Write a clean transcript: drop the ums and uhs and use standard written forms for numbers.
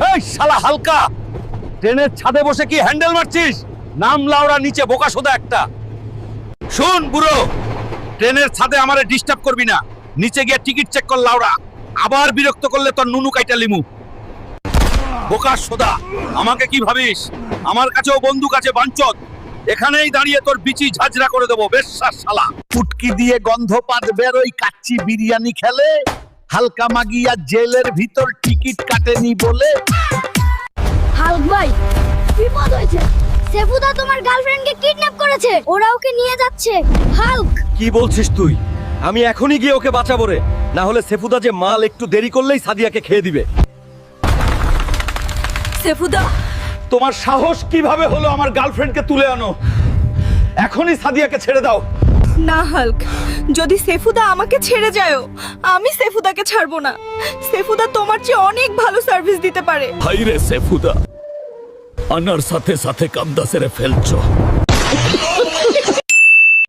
এই শালা হালকা, ট্রেনের ছাদে বসে কি হ্যান্ডেল মারছিস? নাম লাউড়া, নিচে বোকাসোদা একটা। শুন বুড়ো, ট্রেনের ছাদে আমারে ডিস্টার্ব করবি না। নিচে গিয়ে টিকিট চেক কর লাউড়া। আবার বিরক্ত করলে তোর নুনু কাইটা লিমু। বোকাসোদা, আমাকে কি ভাবিস? আমার কাছেও বন্দুক আছে বাঞ্চত। এখানেই দাঁড়িয়ে তোর বিচি ঝাঁঝরা করে দেবো। বেশ্যার শালা, ফুটকি দিয়ে গন্ধ পাত বেরোই, কাচ্চি বিরিয়ানি খেলে। হালকা মাগিয়া জেলের ভিতর টিকিট কাটেনি বলে। হাল্ক ভাই, বিপদ হয়েছে। সেফুদা তোমার গার্লফ্রেন্ডকে কিডন্যাপ করেছে, ওরা ওকে নিয়ে যাচ্ছে। হাল্ক, কি বলছিস তুই? আমি এখনই গিয়ে ওকে বাঁচাবো রে, না হলে সেফুদা যে মাল একটু দেরি করলেই সাদিয়াকে খেয়ে দিবে। সেফুদা, তোমার সাহস কিভাবে হলো আমার গার্লফ্রেন্ডকে তুলে আনো? এখনই সাদিয়াকে ছেড়ে দাও। না হাল্ক, যদি সেফুদা আমাকে ছেড়ে যায়, আমি সেফুদাকে ছাড়বো না। সেফুদা তোমার চেয়ে অনেক ভালো সার্ভিস দিতে পারে। হাইরে সেফুদা, আনার সাথে সাথে কামদা সেরে ফেলছো।